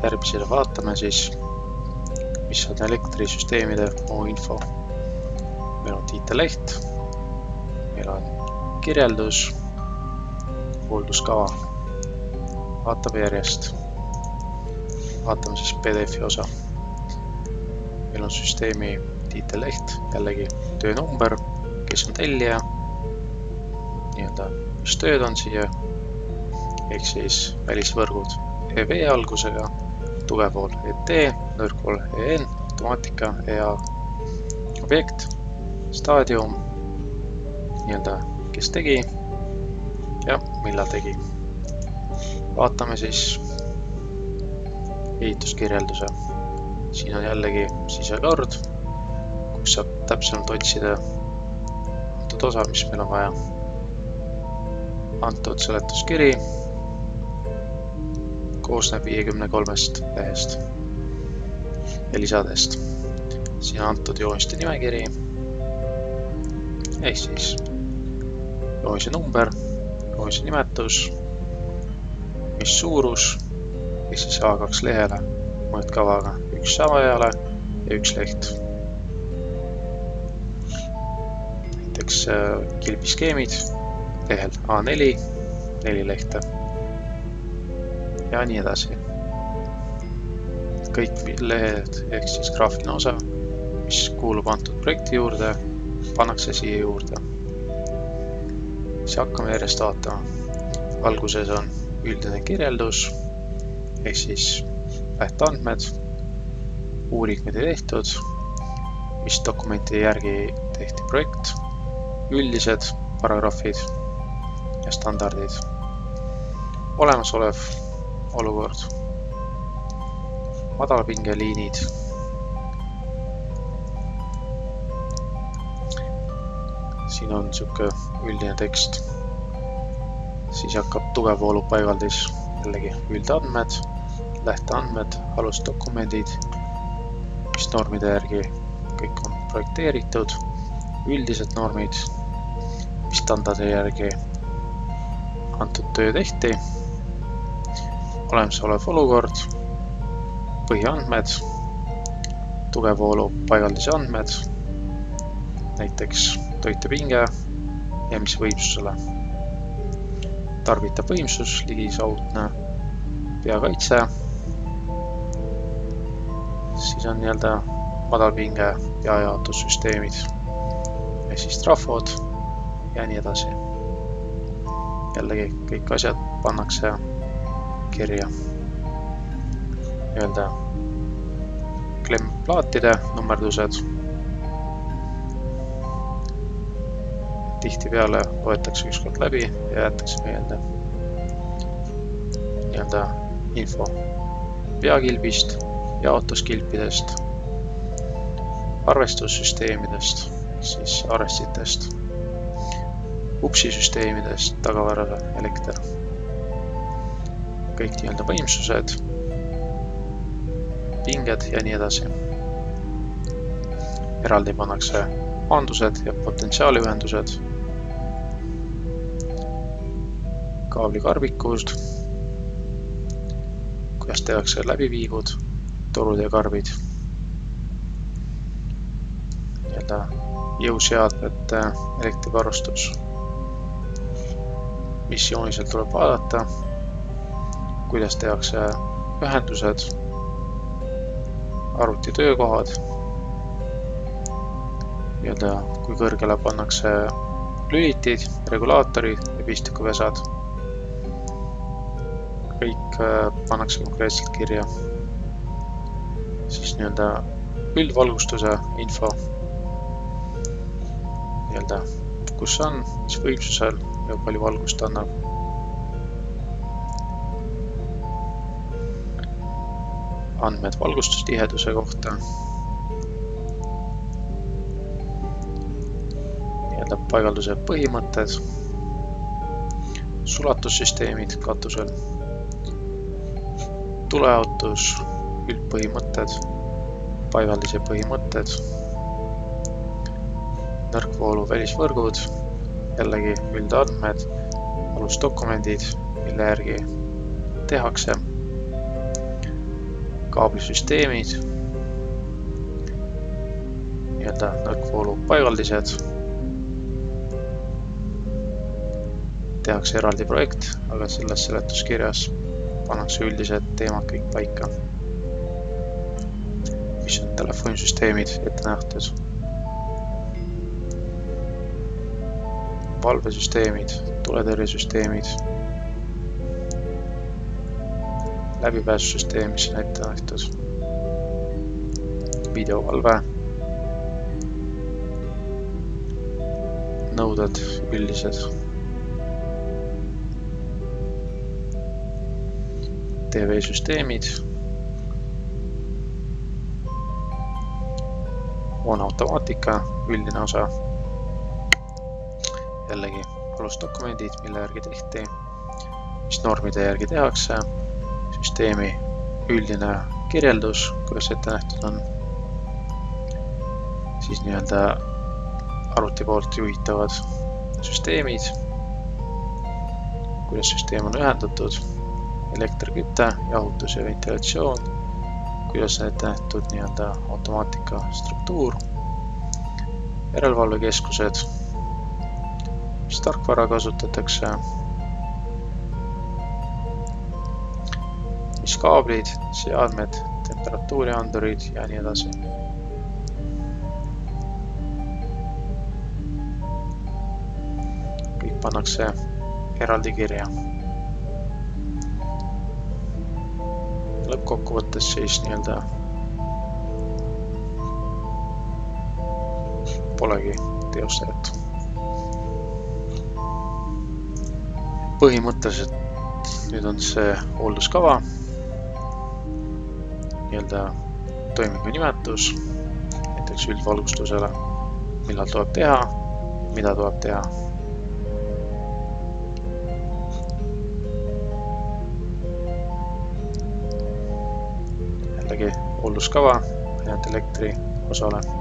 järgmisele vaatame siis, mis on elektrisüsteemide muu info. Meil on tiiteleht, meil on kirjeldus, hoolduskava. Vaatame järjest. Vaatame siis PDF-i osa. Meil on süsteemi tiiteleht, jällegi töönumber, kes on tellija, mis tööd on siia, ehk siis välisvõrgud EV algusega, tugevool ET, nõrkvool EN, automaatika, EA, objekt, staadium, kes tegi ja millal tegi. Vaatame siis ehituskirjelduse. Siin on jällegi sisekord, kus saab täpsemalt otsida antud osa, mis meil on vaja. Antud seletuskiri koosneb 53 lehest ja lisadest. Siin on antud jooniste nimekiri, ehk siis joonise number, joonise nimetus, mis suurus, ehk siis A2 lehele, mõõtkavaga 1 samajale ja 1 leht. Näiteks kilbiskeemid, lehel A4, 4 lehte ja nii edasi. Kõik lehed, ehk siis graafiline osa, mis kuulub antud projekti juurde, pannakse siia juurde. Siis hakkame järjest vaatama. Alguses on üldine kirjeldus, ehk siis lähteandmed, uuring, mida tehtud, mis dokumenti järgi tehti projekt, üldised paragrahvid ja standardid, olemasolev olukord, madalapingeliinid, siin on niisugune üldine tekst, siis hakkab tugevvoolu paigaldis, jällegi üldandmed, lähteandmed, alusdokumendid, mis normide järgi kõik on projekteeritud, üldised normid, mis standardi järgi antud töö tehti, olemasolev olukord, põhiandmed, tugevvoolu paigaldise andmed, näiteks toitepinge ja mis võimsusele, tarbitav võimsus, ligisaudne peakaitse, siis on madalpinge peajaotussüsteemid, ehk siis trafod ja nii edasi. Jällegi kõik asjad pannakse kirja. Klemmplaatide nummerdused. Tihtipeale loetakse ükskord läbi ja jäetakse meelde. Info peakilbist, jaotuskilpidest, arvestussüsteemidest, siis arvestitest, upsisüsteemidest, tagavarade, elekter, kõik võimsused, pinged ja nii edasi. Eraldi pannakse maandused ja potentsiaaliühendused, kaablikarbikust, kuidas tehakse läbiviigud, torud ja karbid, jõuseadmete elektrivarustus, mis joonisel tuleb vaadata, kuidas tehakse ühendused, arvuti töökohad, kui kõrgele pannakse lülitid, regulaatorid ja pistikuvesad. Kõik pannakse konkreetselt kirja. Siis üldvalgustuse info, kus on, mis võimsusel ja palju valgust annab. Andmed valgustustiheduse kohta. Paigalduse põhimõtted, sulatussüsteemid katusel, tuleotus, üldpõhimõtted, paigaldise põhimõtted, nõrkvoolu välisvõrgud, jällegi üldandmed, alusdokumendid, mille järgi tehakse, kaablisüsteemid, nii-öelda nõrkvoolu paigaldised. Tehakse eraldi projekt, aga selles seletuskirjas pannakse üldised teemad kõik paika, mis on telefonisüsteemid ette nähtud. Valvesüsteemid, tuletõrjesüsteemid, läbipääsusüsteem, mis on ette nähtud, videovalve, nõuded üldised, TV-süsteemid, automaatika, üldine osa, jällegi alusdokumendid, mille järgi tehti, mis normide järgi tehakse, süsteemi üldine kirjeldus, kuidas ette nähtud on, siis nii-öelda arvuti poolt juhitavad süsteemid, kuidas süsteem on ühendatud, elekter, küte, jahutus ja ventilatsioon, kuidas on ette nähtud nii-öelda automaatika struktuur, järelevalvekeskused, mis tarkvara kasutatakse, mis kaablid, seadmed, temperatuuriandurid ja nii edasi. Kõik pannakse eraldi kirja. Lõppkokkuvõttes siis nii-öelda polegi teostajat. Põhimõtteliselt nüüd on see hoolduskava, nii-öelda toimingu nimetus, näiteks üldvalgustusele, millal tuleb teha, mida tuleb teha. Jällegi hoolduskava ainult elektri osale.